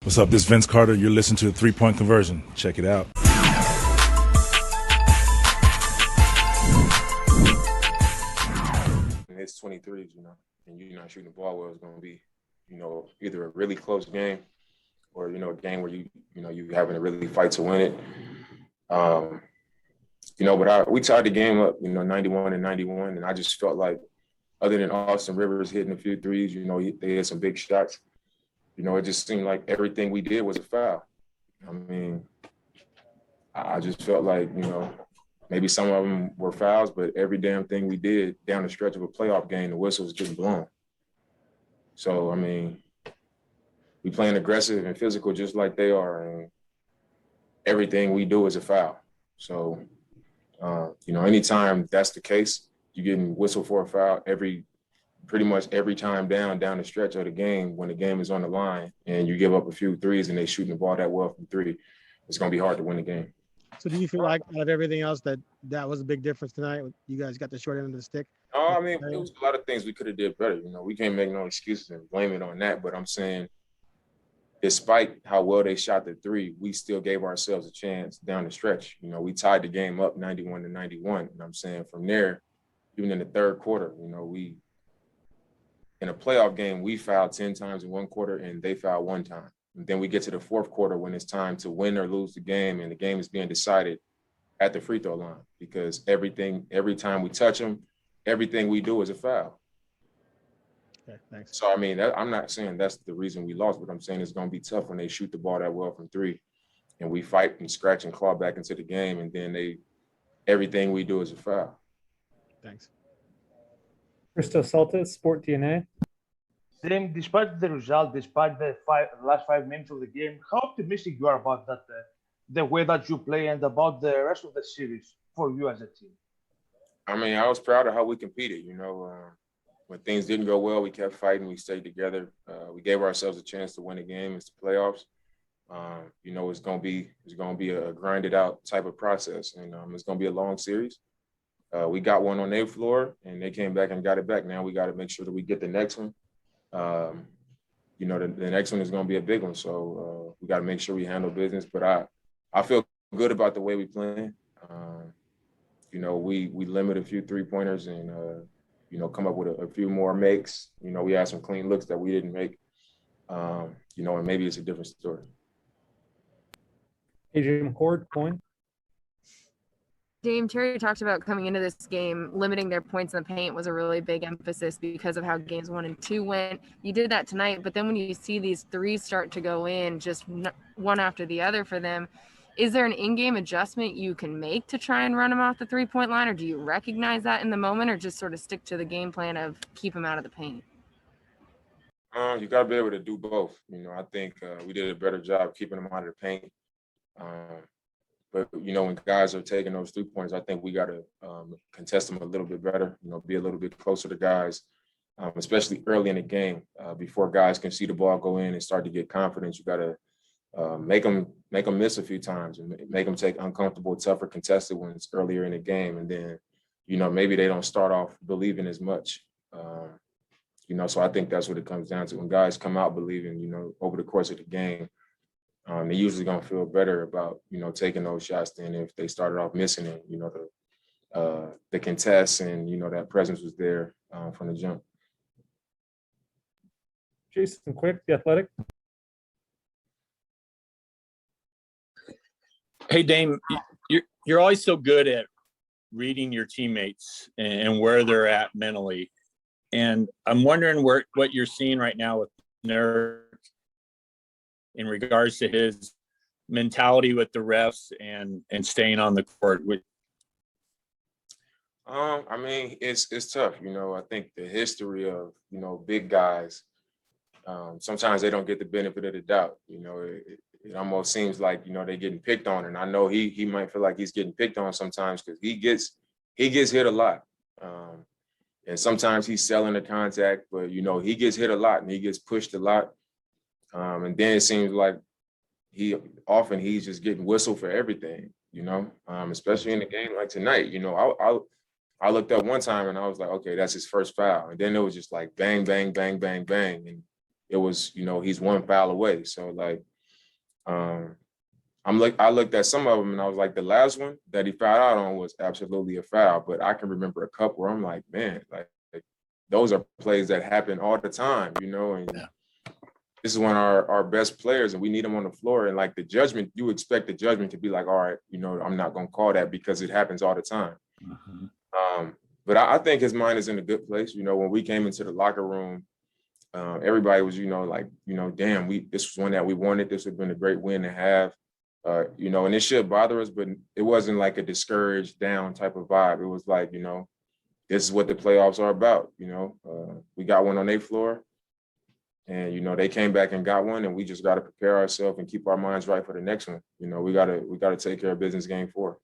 What's up? This is Vince Carter. You're listening to 3 Point Conversion. Check it out. It's 23s, and you're not shooting the ball well, it's going to be, either a really close game or, a game where you having to really fight to win it. But we tied the game up, 91 and 91, and I just felt like other than Austin Rivers hitting a few threes, they had some big shots. It just seemed like everything we did was a foul. I mean, I just felt like, maybe some of them were fouls, but every damn thing we did down the stretch of a playoff game, the whistle was getting blown. So, I mean, we playing aggressive and physical just like they are, and everything we do is a foul. So, anytime that's the case, you're getting whistled for a foul pretty much every time down the stretch of the game when the game is on the line and you give up a few threes and they shooting the ball that well from three, it's going to be hard to win the game. So do you feel like out of everything else that was a big difference tonight? You guys got the short end of the stick? I mean, it was a lot of things we could have did better. We can't make no excuses and blame it on that. But I'm saying, despite how well they shot the three, we still gave ourselves a chance down the stretch. We tied the game up 91 to 91. And I'm saying from there, even in the third quarter, in a playoff game, we fouled 10 times in one quarter and they fouled one time. And then we get to the fourth quarter when it's time to win or lose the game, and the game is being decided at the free throw line because every time we touch them, everything we do is a foul. Okay, thanks. So, I mean, I'm not saying that's the reason we lost, but I'm saying it's going to be tough when they shoot the ball that well from three and we fight and scratch and claw back into the game, and then everything we do is a foul. Thanks. Christo Saltis, Sport DNA. Dame, despite the result, despite the last 5 minutes of the game, how optimistic you are about that, the way that you play and about the rest of the series for you as a team? I mean, I was proud of how we competed. When things didn't go well, we kept fighting. We stayed together. We gave ourselves a chance to win a game. It's the playoffs. It's gonna be a grinded out type of process, and it's gonna be a long series. We got one on their floor, and they came back and got it back. Now we got to make sure that we get the next one. The next one is going to be a big one. So we got to make sure we handle business. But I feel good about the way we playing. We limit a few 3-pointers and, come up with a few more makes. We had some clean looks that we didn't make, and maybe it's a different story. Adrian McCord, point. Dame, Terry talked about coming into this game, limiting their points in the paint was a really big emphasis because of how games 1 and 2 went. You did that tonight, but then when you see these threes start to go in, just one after the other for them, is there an in-game adjustment you can make to try and run them off the 3-point line, or do you recognize that in the moment, or just sort of stick to the game plan of keep them out of the paint? You got to be able to do both. I think we did a better job keeping them out of the paint. But, when guys are taking those 3-pointers, I think we got to contest them a little bit better, be a little bit closer to guys, especially early in the game. Before guys can see the ball go in and start to get confidence, you got to make them miss a few times and make them take uncomfortable, tougher contested ones earlier in the game. And then, maybe they don't start off believing as much. So I think that's what it comes down to. When guys come out believing, over the course of the game, they're usually going to feel better about, taking those shots than if they started off missing it. The contest and, that presence was there from the jump. Jason Quick, The Athletic. Hey, Dame, you're always so good at reading your teammates and where they're at mentally. And I'm wondering what you're seeing right now with Nurk in regards to his mentality with the refs and staying on the court. I mean, it's tough. I think the history of, big guys, sometimes they don't get the benefit of the doubt. It almost seems like, they're getting picked on. And I know he might feel like he's getting picked on sometimes because he gets hit a lot. And sometimes he's selling the contact, but, he gets hit a lot and he gets pushed a lot. And then it seems like he's just getting whistled for everything, especially in a game like tonight. I looked up one time and I was like, okay, that's his first foul. And then it was just like bang, bang, bang, bang, bang. And it was, he's one foul away. So like, I looked at some of them and I was like, the last one that he fouled out on was absolutely a foul. But I can remember a couple where I'm like, man, like those are plays that happen all the time, you know, and this is one of our best players and we need him on the floor. And like the judgment, you expect the judgment to be like, all right, you know, I'm not going to call that because it happens all the time. But I think his mind is in a good place. You know, when we came into the locker room, everybody was, you know, like, you know, damn, this was one that we wanted. This would have been a great win to have, you know, and it should bother us, but it wasn't like a discouraged down type of vibe. It was like, you know, this is what the playoffs are about. You know, we got one on their floor and, you know, they came back and got one and we just got to prepare ourselves and keep our minds right for the next one. You know, we got to take care of business game 4.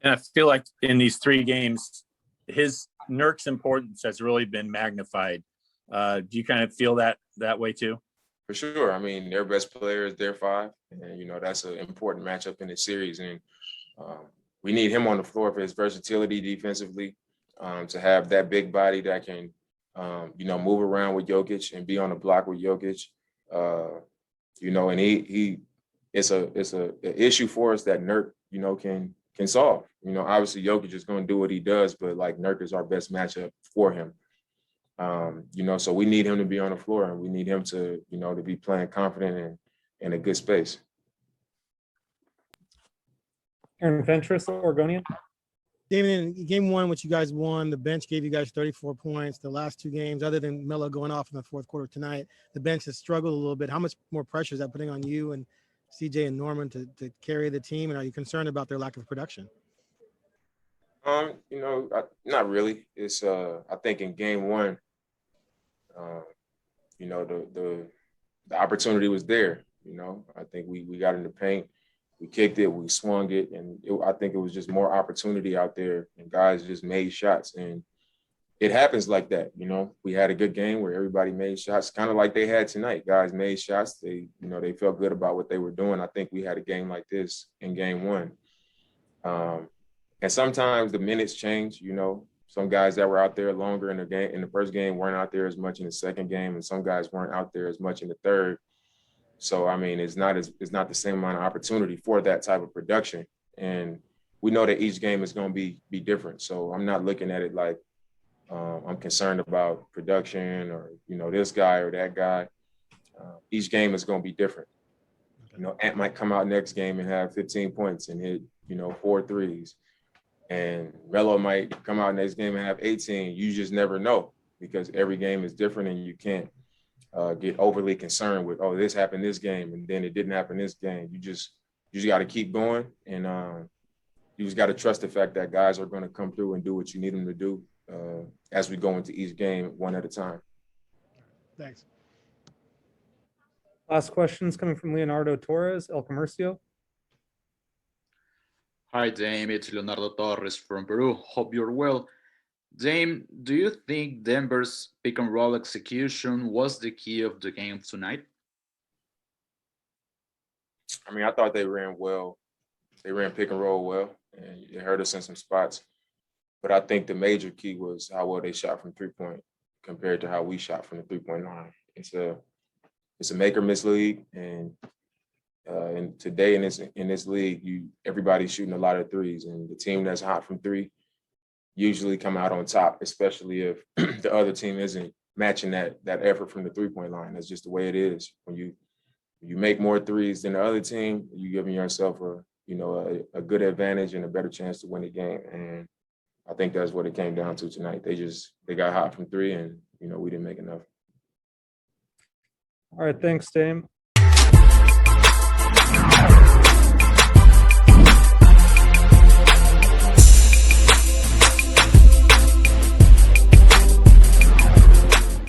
And I feel like in these 3 games, Nurk's importance has really been magnified. Do you kind of feel that way too? For sure. I mean, their best player is their 5, and you know that's an important matchup in the series. And we need him on the floor for his versatility defensively, to have that big body that can, you know, move around with Jokic and be on the block with Jokic. You know, and it's a issue for us that Nurk, you know, can solve. You know, obviously Jokic is going to do what he does, but like Nurk is our best matchup for him. You know, so we need him to be on the floor and we need him to, you know, to be playing confident and in a good space. Aaron Ventress, Oregonian. Damian, in game 1, which you guys won, the bench gave you guys 34 points. The last 2 games, other than Melo going off in the fourth quarter tonight, the bench has struggled a little bit. How much more pressure is that putting on you and CJ and Norman to carry the team? And are you concerned about their lack of production? You know, not really. It's I think in game 1, you know, the opportunity was there. You know, I think we got in the paint, we kicked it, we swung it, and I think it was just more opportunity out there, and guys just made shots, and it happens like that. You know, we had a good game where everybody made shots, kind of like they had tonight. Guys made shots. They, you know, they felt good about what they were doing. I think we had a game like this in game 1. And sometimes the minutes change. You know, some guys that were out there longer in the first game weren't out there as much in the second game, and some guys weren't out there as much in the third. So I mean, it's not the same amount of opportunity for that type of production. And we know that each game is going to be different. So I'm not looking at it like I'm concerned about production or, you know, this guy or that guy. Each game is going to be different. You know, Ant might come out next game and have 15 points and hit, you know, 4 threes. And Melo might come out next game and have 18. You just never know because every game is different and you can't get overly concerned with, oh, this happened this game and then it didn't happen this game. You just got to keep going and you just got to trust the fact that guys are going to come through and do what you need them to do as we go into each game one at a time. Thanks. Last questions coming from Leonardo Torres, El Comercio. Hi, Dame. It's Leonardo Torres from Peru. Hope you're well. Dame, do you think Denver's pick and roll execution was the key of the game tonight? I mean, I thought they ran well. They ran pick and roll well, and it hurt us in some spots. But I think the major key was how well they shot from 3-point compared to how we shot from the 3-point line. It's a make or miss league, and today in this league, everybody's shooting a lot of threes, and the team that's hot from 3 usually come out on top, especially if the other team isn't matching that effort from the 3-point line. That's just the way it is. When you make more threes than the other team, you're giving yourself a good advantage and a better chance to win the game. And I think that's what it came down to tonight. They got hot from 3, and we didn't make enough. All right, thanks, Dame.